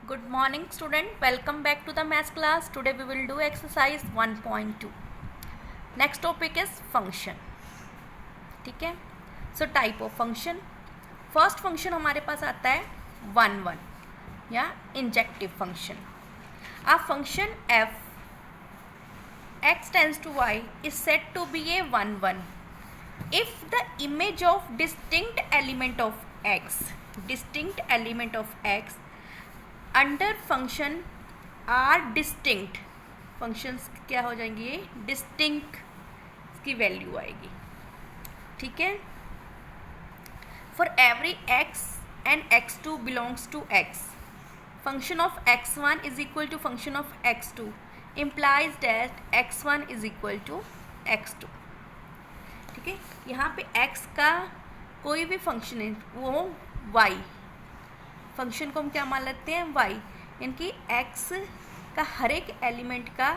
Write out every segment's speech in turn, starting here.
Good morning student, welcome back to the math class. Today we will do exercise 1.2. Next topic is function. ठीक है. So type of function. First function हमारे पास आता है 1 या injective function. A function f x tends to y is said to be a 1 if the image of distinct element of x under function are distinct. Functions क्या हो जाएंगी? ये distinct की value आएगी. ठीक है. For every X and x2 belongs to x, function of x1 is equal to function of x2 implies that x1 is equal to x2. ठीक है. यहाँ पे x का कोई भी फंक्शन है वो y, फंक्शन को हम क्या मान लेते हैं? y, यानी कि x का हर एक एलिमेंट का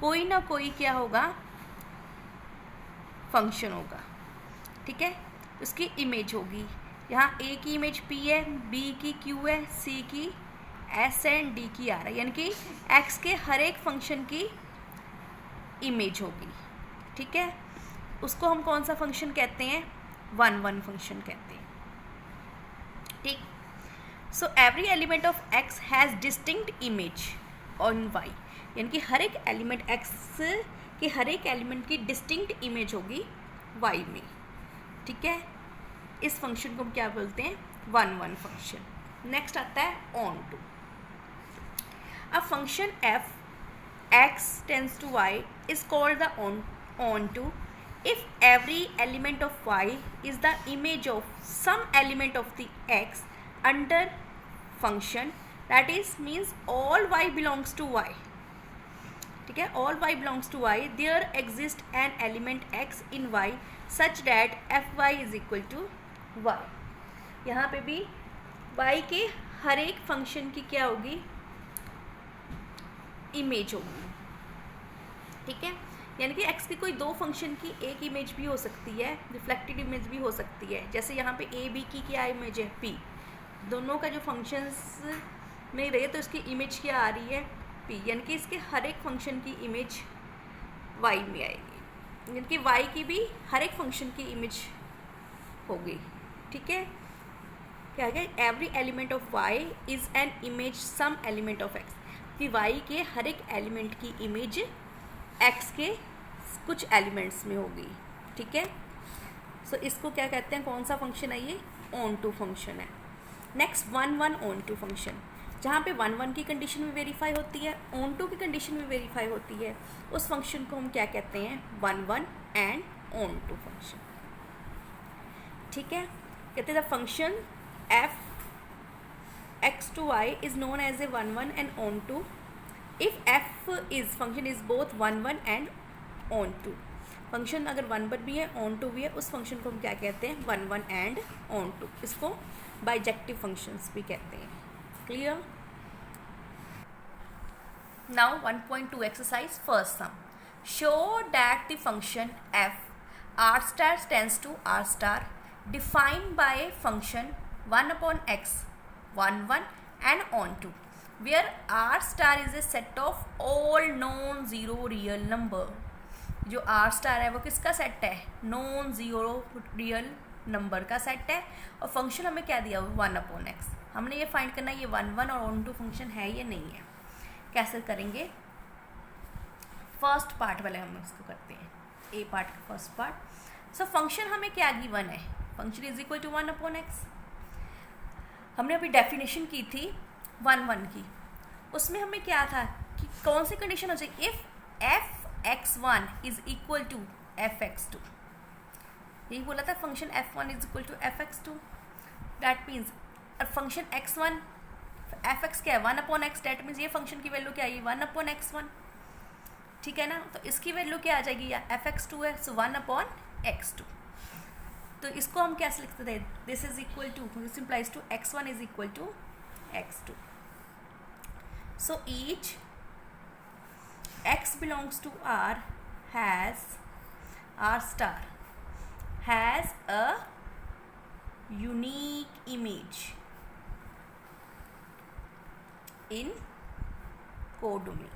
कोई ना कोई क्या होगा? फंक्शन होगा. ठीक है. उसकी इमेज होगी. यहाँ a की इमेज p है, b की q है, c की s है, d की r है, यानी कि x के हर एक फंक्शन की इमेज होगी. ठीक है. उसको हम कौन सा फंक्शन कहते हैं? 1 फंक्शन कहते हैं. ठीक. So every element of x has distinct image on y, यानी कि हर एक एलिमेंट x के हर एक एलिमेंट की डिस्टिंक्ट इमेज होगी y में. ठीक है. इस फंक्शन को हम क्या बोलते हैं? 1 फंक्शन. नेक्स्ट आता है on to. A function f x tends to y is called the on to if every element of y is the image of some element of the x under function, that is means all y belongs to y. ठीक है. all y belongs to y, there exists an element x in y such that fy is equal to y. यहाँ पे भी y के हर एक function की क्या होगी? इमेज होगी. ठीक है. यानी कि x की कोई दो फंक्शन की एक इमेज भी हो सकती है, रिफ्लेक्टेड इमेज भी हो सकती है. जैसे यहाँ पे a b की क्या इमेज है? p. दोनों का जो फंक्शंस में रहे तो इसकी इमेज क्या आ रही है? p. यानी कि इसके हर एक फंक्शन की इमेज y में आएगी. यानी कि y की भी हर एक फंक्शन की इमेज होगी. ठीक है. क्या है? Every element of y is an image some element of x, कि y के हर एक एलिमेंट की इमेज x के कुछ एलिमेंट्स में होगी. ठीक है. सो इसको क्या कहते हैं? कौन सा फंक्शन है ये? ऑन टू फंक्शन है. नेक्स्ट 1 ऑन टू फंक्शन, जहाँ पे 1 की कंडीशन भी वेरीफाई होती है, ऑन टू की कंडीशन भी वेरीफाई होती है, उस फंक्शन को हम क्या कहते हैं? 1 एंड ऑन टू फंक्शन. ठीक है. कहते हैं the function f x to y is known as a 1 and on to if f is function is both 1 and on to. Function अगर 1 भी है, ऑन टू भी है, उस फंक्शन को हम क्या कहते हैं? 1 एंड ऑन टू. इसको बाइजेक्टिव फंक्शंस भी कहते हैं. Clear. Now 1.2 exercise first sum. Show that the function f r star tends to r star defined by a function 1/x 1 and on to where r star is a set of all non-zero real number. जो r star है वो किसका set है? Non zero real number का set है. और function हमें क्या दिया हुआ? 1/x. हमने ये फाइंड करना है ये 1 और ऑन टू फंक्शन है या नहीं है. कैसे करेंगे? फर्स्ट पार्ट वाले हम इसको करते हैं, ए पार्ट का फर्स्ट पार्ट. सो फंक्शन हमें क्या गिवन है? Function is equal to 1/x. हमने अभी डेफिनेशन की थी 1 की. उसमें हमें क्या था कि कौन सी कंडीशन हो जाएगी? If f(x1) is equal to f(x2), यही बोला था function f1 is equal to f(x2). That means function x1 f(x) क्या है? 1/x. दैट मीन्स ये फंक्शन की वैल्यू क्या है? 1/x1. ठीक है ना. तो इसकी वैल्यू क्या आ जाएगी? या f(x2) है, सो 1/x2. तो इसको हम कैसे लिखते थे? This is equal to, this implies to x1 is equal to x2. So each x belongs to R has R star has a unique image in codomain.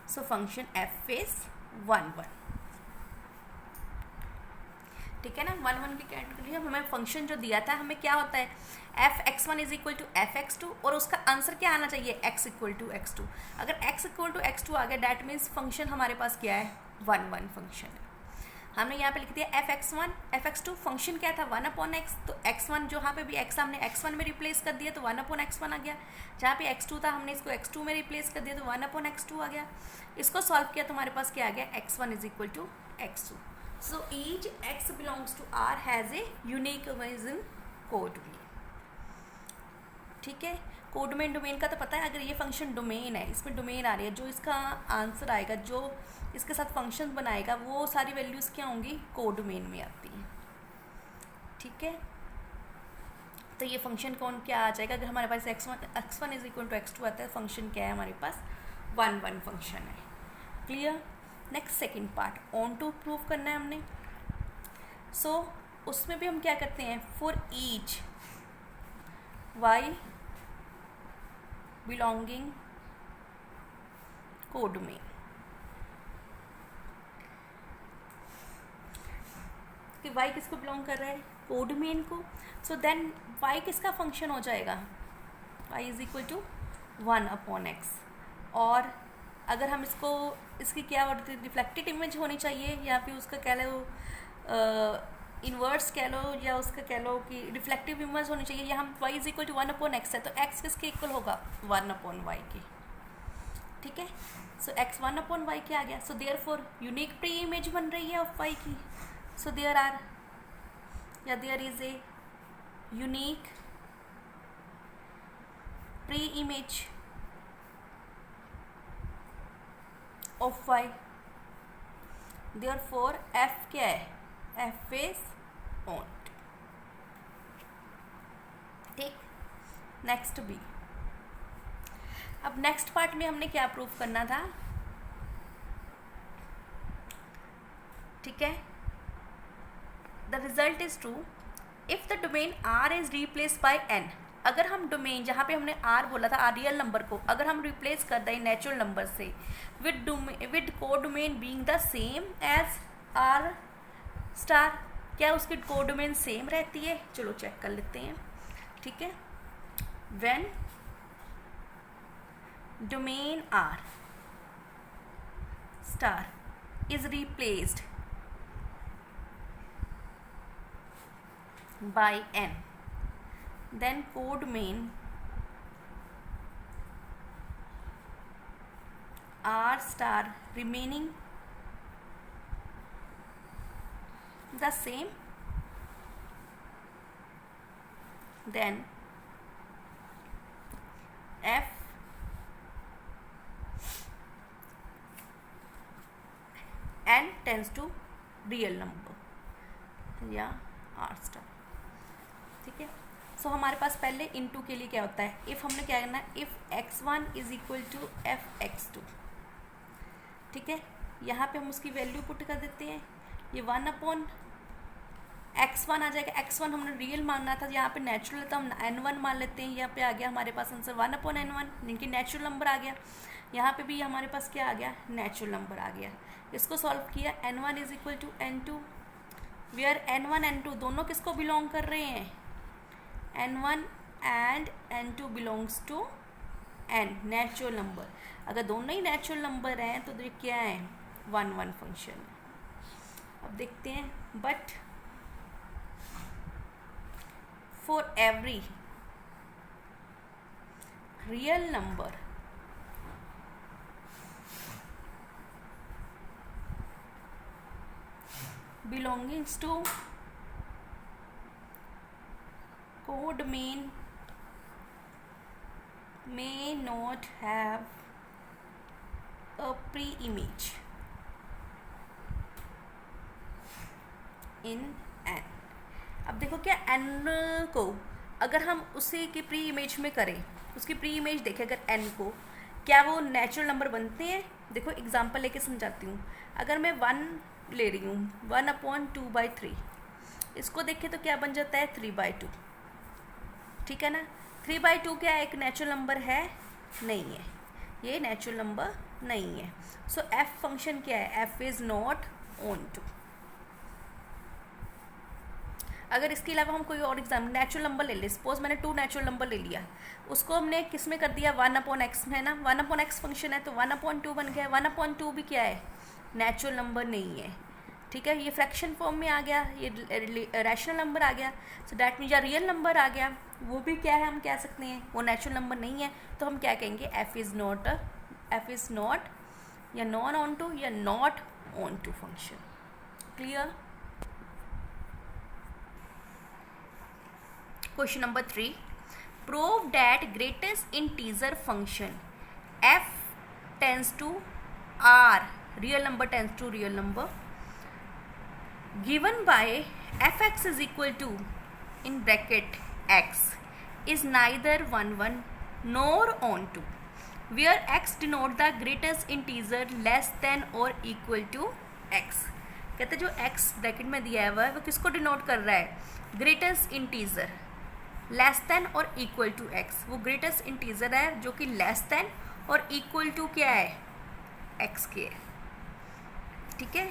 So function f is 1 1. ठीक है ना, 1 1 की category हमें function जो दिया था हमें क्या होता है f(x1) is equal to f(x2) और उसका आंसर क्या आना चाहिए x इक्वल टू x2. अगर x इक्वल टू x2 आ गया डैट मीन्स फंक्शन हमारे पास क्या है 1 1 फंक्शन है. हमने यहाँ पे लिख दिया f(x1) f(x2) फंक्शन क्या था 1/x. तो x1 जो यहाँ पे भी x हमने x1 में रिप्लेस कर दिया तो 1/x1 आ गया. जहाँ पे x2 था हमने इसको x2 में रिप्लेस कर दिया तो 1/x2 आ गया. इसको सॉल्व किया तो हमारे पास क्या आ गया x1 is equal to x2. So each x belongs to R has a unique image in codomain. ठीक है, कोडोमेन डोमेन का तो पता है. अगर ये फंक्शन डोमेन है, इसमें डोमेन आ रही है, जो इसका आंसर आएगा, जो इसके साथ फंक्शन बनाएगा, वो सारी वैल्यूज़ क्या होंगी कोडोमेन में आती हैं. ठीक है, तो ये फंक्शन कौन क्या आ जाएगा. अगर हमारे पास x1 is equal to x2 आता है, फंक्शन क्या है हमारे पास 1 1 फंक्शन है. Clear. Next second part on to prove करना है हमने. सो उसमें भी हम क्या करते हैं for each y belonging codomain. कि y किसको बिलोंग कर रहा है कोडोमेन को. सो देन y किसका फंक्शन हो जाएगा y is equal to 1/x. और अगर हम इसकी क्या रिफ्लेक्टेड इमेज होनी चाहिए या फिर उसका कह लो इन्वर्स कह लो या उसका कह लो कि रिफ्लेक्टिव इमेज होनी चाहिए. या हम y is equal to 1/x है तो x किसके इक्वल होगा 1/y के. ठीक है, सो x 1/y के आ गया. So therefore unique pre image बन रही है ऑफ y की. So there is a unique pre image of y. therefore f क्या है f is owned. ठीक, नेक्स्ट b. अब नेक्स्ट पार्ट में हमने क्या प्रूव करना था. ठीक है, the result is true if the domain r is replace by n. अगर हम डोमेन जहाँ पे हमने r बोला था r रियल नंबर को अगर हम रिप्लेस कर दें नेचुरल नंबर से with codomain being the same as r star, क्या उसकी कोडोमेन सेम रहती है. चलो चेक कर लेते हैं. ठीक है, when domain r star is replaced by n, then codomain r star remaining the same, then f n tends to real number या r star. ठीक है, सो हमारे पास पहले इनटू के लिए क्या होता है इफ़ हमने क्या करना है if x1 is equal to f(x2). ठीक है, यहाँ पे हम उसकी वैल्यू पुट कर देते हैं. ये 1/x1 आ जाएगा. x1 हमने रियल मानना था, यहाँ पे नेचुरल था, हम n1 मान लेते हैं. यहाँ पे आ गया हमारे पास आंसर 1/n1 जिनकी नेचुरल नंबर आ गया. यहाँ पे भी हमारे पास क्या आ गया नेचुरल नंबर आ गया. इसको सॉल्व किया n1 is equal to n2 where n1 n2 दोनों किसको बिलोंग कर रहे हैं n1 and n2 belongs to n natural number. अगर दोनों ही नेचुरल नंबर हैं तो ये क्या है 1 1 फंक्शन. अब देखते हैं but for every real number belongings to codomain may not have a pre-image in n. अब देखो क्या n को अगर हम उसी की प्री इमेज में करें, उसकी प्री इमेज देखें अगर n को, क्या वो नेचुरल नंबर बनते हैं. देखो एग्जांपल लेके समझाती हूँ. अगर मैं 1 ले रही हूँ 1/2/3, इसको देखें तो क्या बन जाता है 3/2. ठीक है ना। 3/2 क्या है, एक नेचुरल नंबर है? नहीं है, ये नेचुरल नंबर नहीं है। सो एफ फंक्शन क्या है, F is not on to. अगर इसके अलावा हम कोई और एग्जाम नेचुरल नंबर ले ले, सपोज मैंने 2 नेचुरल नंबर ले लिया, उसको हमने किस में कर दिया, 1/x है ना, 1/x फंक्शन है तो 1/2 बन गया। 1/2 भी क्या है, नेचुरल नंबर नहीं है, ठीक है। ये फ्रैक्शन फॉर्म में आ गया, ये रैशनल नंबर आ गया, सो दैट मीन या रियल नंबर आ गया, वो भी क्या है, हम कह सकते हैं वो नेचुरल नंबर नहीं है, तो हम क्या कहेंगे, एफ इज़ नॉट या नॉन ऑन टू या not on to function. Clear. Question number 3. Prove that greatest integer function f tends to r, real number tends to real number, given by fx is equal to in bracket x is neither 1 1 nor onto, where x denote the greatest integer less than or equal to x। कहते जो x bracket में दिया है वो किसको denote कर रहा है, ग्रेटेस्ट इंटीजर लेस देन और इक्वल टू एक्स। वो ग्रेटेस्ट इंटीजर है जो कि लेस देन और इक्वल टू क्या है, एक्स के है, ठीक है।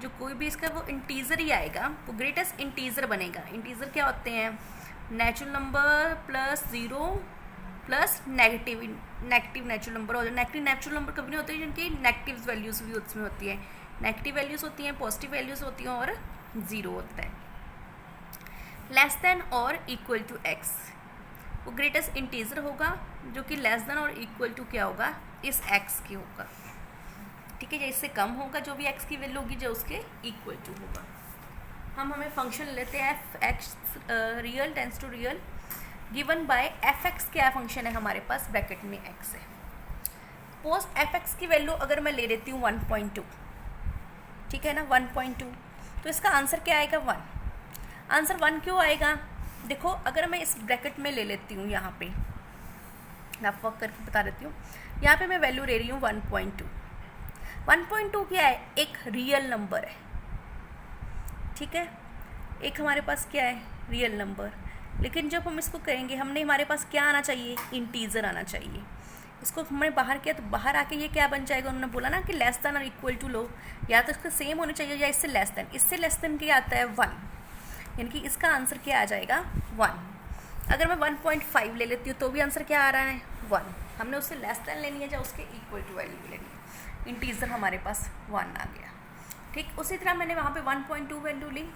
जो कोई भी इसका वो इंटीजर ही आएगा वो ग्रेटेस्ट इंटीजर बनेगा। इंटीजर क्या होते हैं, natural number plus 0 plus negative natural number हो जाए। नेगेटिव नेचुरल नंबर कभी नहीं होते जिनकी नेगेटिव वैल्यूज भी उसमें होती है, नेगेटिव वैल्यूज होती हैं, पॉजिटिव वैल्यूज होती हैं और 0 होता है। लेस देन और इक्वल टू एक्स, वो ग्रेटेस्ट इंटीजर होगा जो कि लेस देन और इक्वल टू क्या होगा, इस एक्स के होगा, ठीक है। या इससे कम होगा जो भी एक्स की वैल्यू होगी जो उसके इक्वल टू होगा। हम हमें फंक्शन लेते हैं F X real tends to real given by F X. क्या फंक्शन है हमारे पास, ब्रैकेट में एक्स है। पोस्ट एफ एक्स की वैल्यू अगर मैं ले लेती हूँ 1.2, ठीक है ना, 1.2, तो इसका आंसर क्या आएगा, 1। आंसर 1 क्यों आएगा, देखो अगर मैं इस ब्रैकेट में ले लेती हूँ, यहाँ पे मैं आप वर्क करके बता देती हूँ, यहाँ पे मैं वैल्यू ले रही हूँ 1.2। 1.2 क्या है, एक रियल नंबर है, ठीक है, एक हमारे पास क्या है, रियल नंबर। लेकिन जब हम इसको करेंगे हमने हमारे पास क्या आना चाहिए, इंटीजर आना चाहिए। इसको हमने बाहर किया तो बाहर आके ये क्या बन जाएगा, उन्होंने बोला ना कि लेस देन और इक्वल टू लो, या तो इसका सेम होना चाहिए या इससे लेस देन। इससे लेस देन क्या आता है, 1, यानी कि इसका आंसर क्या आ जाएगा, 1। अगर मैं 1.5 ले लेती हूँ तो भी आंसर क्या आ रहा है, 1। हमने उससे लेस देन लेनी है या उसके इक्वल टू वैल्यू लेनी है, इंटीजर हमारे पास 1 आ गया, ठीक। उसी तरह मैंने वहाँ पे 1.2 वैल्यू ली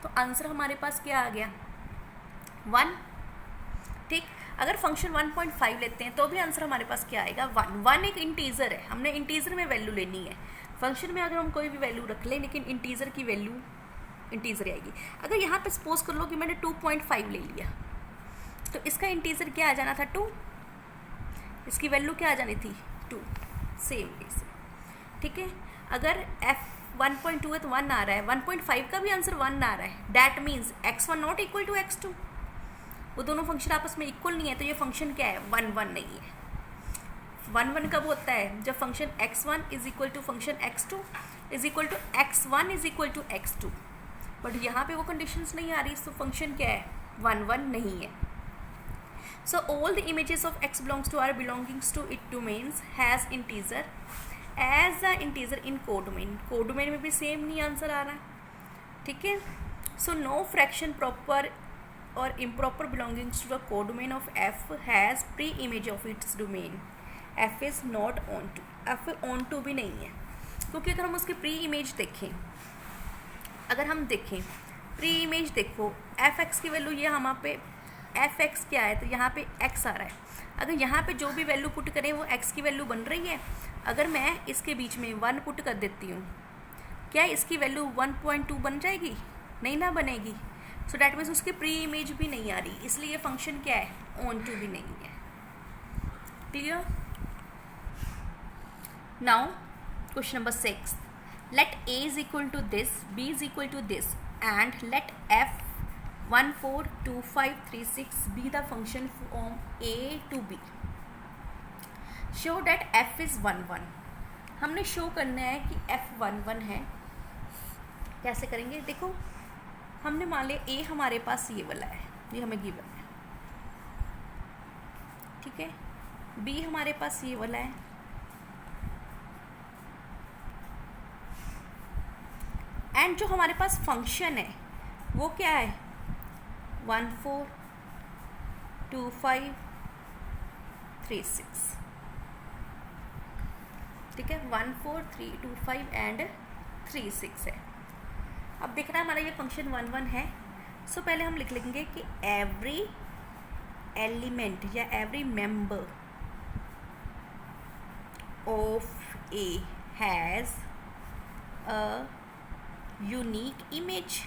तो आंसर हमारे पास क्या आ गया, 1, ठीक। अगर फंक्शन 1.5 लेते हैं तो भी आंसर हमारे पास क्या आएगा, 1। 1 एक इंटीजर है, हमने इंटीजर में वैल्यू लेनी है। फंक्शन में अगर हम कोई भी वैल्यू रख लें लेकिन इंटीजर की वैल्यू इंटीजर आएगी। अगर यहाँ पे सपोज कर लो कि मैंने 2.5 ले लिया तो इसका इंटीजर क्या आ जाना था, 2, इसकी वैल्यू क्या आ जानी थी, 2, सेम वैसे, ठीक है। अगर f 1.2 है तो 1 आ रहा है, 1.5 का भी आंसर 1 आ रहा है, that means x1 not equal to x2। वो दोनों फंक्शन आपस में इक्वल नहीं है, तो ये फंक्शन क्या है, 1 1 नहीं है। 1 1 कब होता है, जब function x1 is equal to function x2 is equal to x1 is equal to x2। But यहाँ पे वो कंडीशंस नहीं आ रही, तो फंक्शन क्या है, 1 1 नहीं है। So all the images of x belongs to or belongings to it domains has integer as a integer in codomain. Codomain में भी सेम नहीं आंसर आ रहा, ठीक है। सो नो फ्रैक्शन प्रॉपर और improper belongings to the codomain of f has pre image of its domain. f is not on to, f onto भी नहीं है, क्योंकि अगर हम उसकी प्री इमेज देखें, अगर हम देखें प्री इमेज देखो, एफ एक्स की वैल्यू ये यहाँ पे एफ एक्स क्या है, तो यहाँ पे एक्स आ रहा है। अगर यहाँ पे जो भी वैल्यू पुट करें वो एक्स की वैल्यू बन रही है। अगर मैं इसके बीच में 1 पुट कर देती हूँ, क्या इसकी वैल्यू 1.2 बन जाएगी, नहीं ना बनेगी। सो डैट मीन्स उसकी प्री इमेज भी नहीं आ रही, इसलिए ये फंक्शन क्या है, ऑन टू भी नहीं है। Clear. Now question number 6, let a is equal to this, b is equal to this, and let f 1 4 2 5 3 6 be the function from a to b. Show that f is 1 1. हमने show करना है कि f 1 1 है। कैसे करेंगे, देखो हमने मान लिया a हमारे पास ये वाला है, ये हमें गिवन है, ठीक है। बी हमारे पास ये वाला है, एंड जो हमारे पास फंक्शन है वो क्या है, 1 4 2 5 3 6, ठीक है। 1 4 3 2 5 एंड 3 6 है। अब देखना हमारा ये फंक्शन 1 1 है। सो पहले हम लिख लेंगे कि एवरी एलिमेंट या every member of A has a unique image.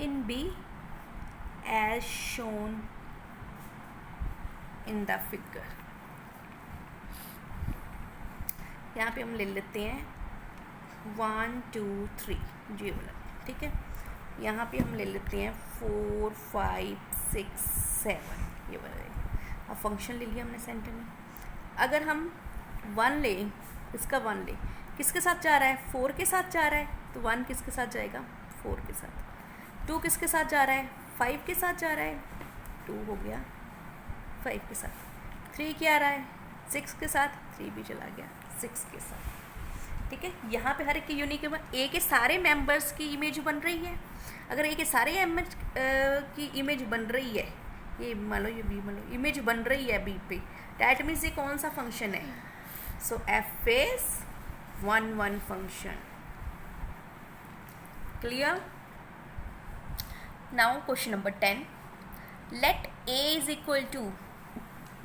in B as shown in the figure। यहाँ पे हम ले लेते हैं 1 2 3 जी वाला, ठीक है। यहाँ पे हम ले लेते हैं 4 5 6 7 ये वाला। अब फंक्शन ले लिया हमने सेंटर में। अगर हम 1 लें, इसका 1 लें, किसके साथ जा रहा है, 4 के साथ जा रहा है, तो 1 किसके साथ जाएगा, 4 के साथ। 2 किसके साथ जा रहा है, 5 के साथ जा रहा है, 2 हो गया 5 के साथ। 3 क्या आ रहा है, 6 के साथ, 3 भी चला गया 6 के साथ, ठीक है। यहाँ पे हर एक की यूनिक ए के सारे मेंबर्स की इमेज बन रही है। अगर ए के सारे इमेज की इमेज बन रही है, ये मान लो, ये बी मान लो, इमेज बन रही है बी पे, डैट मीन्स ये कौन सा फंक्शन है। So F is 1 1 function. Clear. Now question number 10, let a is equal to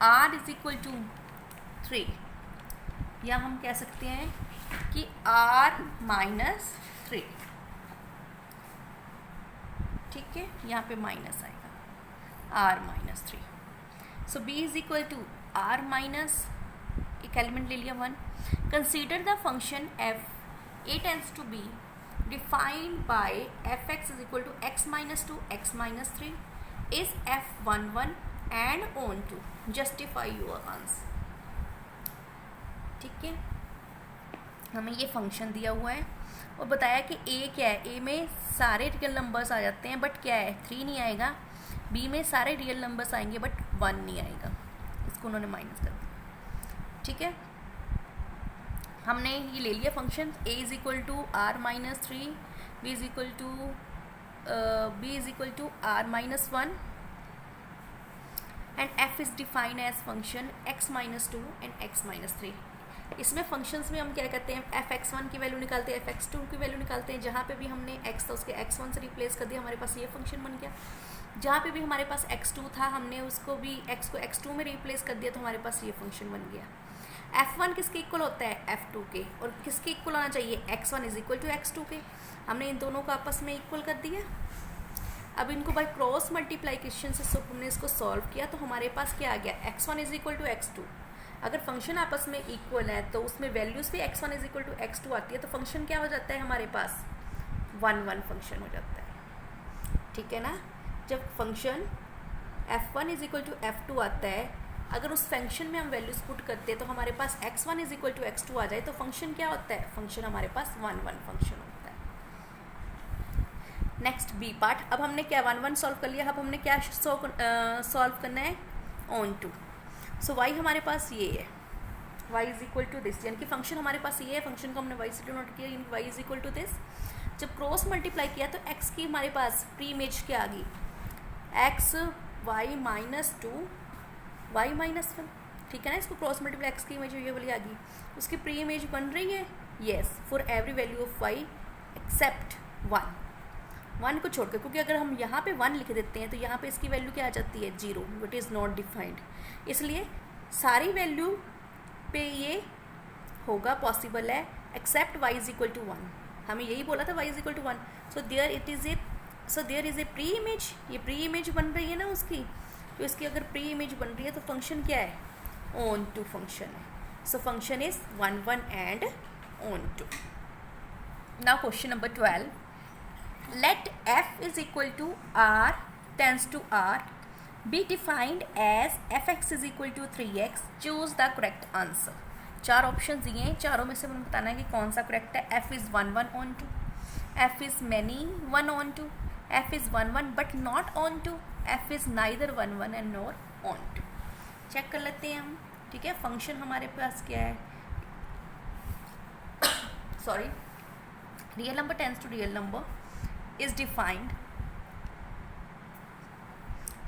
r is equal to 3, या हम कह सकते हैं कि r माइनस 3, ठीक है। यहाँ पे माइनस आएगा, r minus 3। So b is equal to r minus, एक एलिमेंट ले लिया 1। Consider the function f a tends to b defined by fx is equal to x minus 2 x minus 3 is f1 1 and on to justify your answer, ठीक है। हमें ये function दिया हुआ है और बताया कि a क्या है, a में सारे रियल नंबर्स आ जाते हैं बट क्या है, 3 नहीं आएगा। b में सारे रियल नंबर्स आएंगे बट 1 नहीं आएगा, इसको उन्होंने माइनस कर दिया, ठीक है। हमने ये ले लिया function a is equal to r minus 3, b is equal to r minus 1 and f is defined as function x minus 2 and x minus 3। इसमें फंक्शंस में हम क्या करते हैं, fx1 की वैल्यू निकालते हैं, fx2 की वैल्यू निकालते हैं। जहाँ पे भी हमने x था उसके x1 से रिप्लेस कर दिया, हमारे पास ये फंक्शन बन गया। जहाँ पे भी हमारे पास x2 था, हमने उसको भी x को x2 में रिप्लेस कर दिया, तो हमारे पास ये फंक्शन बन गया। f1 किसके इक्वल होता है, f2 के, और किसके इक्वल आना चाहिए, x1 is equal to x2 के। हमने इन दोनों को आपस में इक्वल कर दिया। अब इनको बाय क्रॉस मल्टीप्लिकेशन से हमने इसको सॉल्व किया, तो हमारे पास क्या आ गया, x1 is equal to x2। अगर फंक्शन आपस में इक्वल है तो उसमें वैल्यूज़ भी x1 is equal to x2 आती है, तो फंक्शन क्या हो जाता है हमारे पास, 1 1 फंक्शन हो जाता है, ठीक है ना। जब function f1 is equal to f2 आता है, अगर उस फंक्शन में हम वैल्यूज पुट करते हैं तो हमारे पास x1 is equal to x2 आ जाए, तो फंक्शन क्या होता है, फंक्शन हमारे पास 1 1 फंक्शन होता है। Next B part. अब हमने क्या 1 1 सॉल्व कर लिया, अब हमने क्या सॉल्व करना है, ऑन टू। सो y हमारे पास ये है, y is equal to this, यानी कि फंक्शन हमारे पास ये है, फंक्शन को हमने y से डिनोट किया, यानी y is equal to this. जब क्रॉस मल्टीप्लाई किया तो x की हमारे पास प्री इमेज क्या आ गई, x y minus 2 y minus 1, ठीक है ना। इसको क्रॉस मल्टीप्लाई x की इमेज ये वाली आ गई, उसकी प्री इमेज बन रही है, yes, for every value of y except 1 को छोड़कर, क्योंकि अगर हम यहाँ पे 1 लिख देते हैं तो यहाँ पे इसकी वैल्यू क्या आ जाती है, 0, विट इज़ नॉट डिफाइंड। इसलिए सारी वैल्यू पे ये होगा, पॉसिबल है, except y is equal to 1। हमें यही बोला था y is equal to 1। So there is a pre image, ये प्री इमेज बन रही है ना उसकी, तो इसकी अगर प्री इमेज बन रही है तो फंक्शन क्या है, ऑन टू फंक्शन है। सो function is 1 1 and on to. Now question number 12, let f is equal to r tends to r be defined as fx is equal to 3x, choose the correct answer। 4 option दिए हैं, चारों में से बताना है कि कौन सा करेक्ट है। f is 1 1 on 2, f is many 1 on 2, f is 1 1 but not on to, f is neither 1 1 and nor on to. Check कर लेते हैं हम, ठीक है. फंक्शन हमारे पास क्या है, sorry, real number tends to real number is defined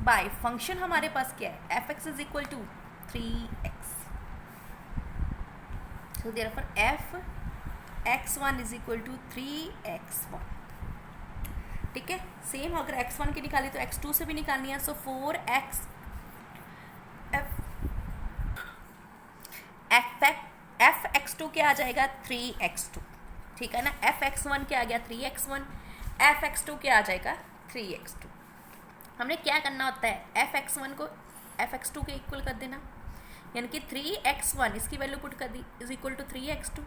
by function हमारे पास क्या है, F X is equal to 3x. So therefore F x1 is equal to 3x1. ठीक है. सेम अगर x1 की निकाली तो x2 से भी निकालनी है. सो 4x एफ x2 क्या आ जाएगा, 3x2. ठीक है ना. एफ x1 क्या आ गया, 3x1. एफ x2 क्या आ जाएगा, 3x2. हमने क्या करना होता है, एफ x1 को एफ x2 के इक्वल कर देना, यानी कि 3x1 इसकी वैल्यू पुट कर दी इज इक्वल टू 3x2.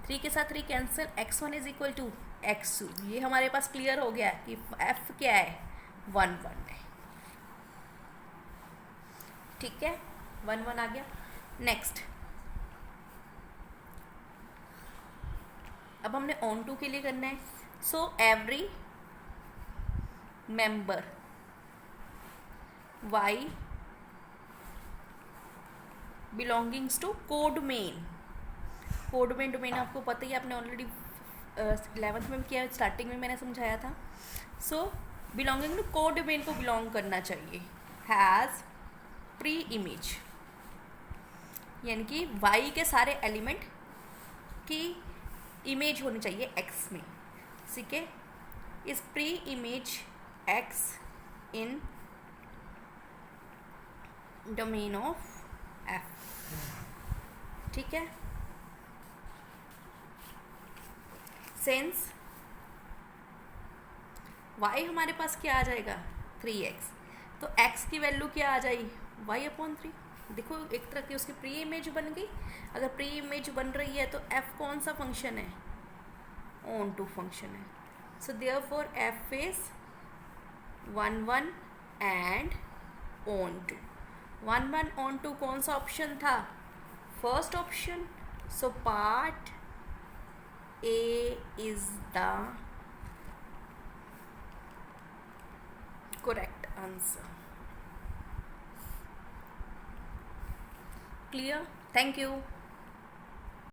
3 के साथ 3 cancel, x1 is equal to x2. ये हमारे पास क्लियर हो गया कि f क्या है, 1 1 है. ठीक है, 1 1 आ गया. नेक्स्ट, अब हमने ऑन टू के लिए करना है. So every member y belongings to codomain. Codomain domain आपको पता ही, आपने ऑलरेडी 11th में किया, स्टार्टिंग में मैंने समझाया था. सो बिलोंगिंग टू कोड डोमेन को बिलोंग करना चाहिए. हैज़ प्री इमेज, यानी कि y के सारे एलिमेंट की इमेज होनी चाहिए x में. ठीक है. इस pre image x in domain of f. ठीक है. सेंस y हमारे पास क्या आ जाएगा, 3x. तो x की वैल्यू क्या आ जाएगी, y/3. देखो एक तरह की उसकी प्री इमेज बन गई. अगर प्री इमेज बन रही है तो f कौन सा फंक्शन है, ऑन टू फंक्शन है. So therefore f is 1 1 and on to. 1 1 onto कौन सा ऑप्शन था, first option. So part A is the correct answer. Clear? Thank you.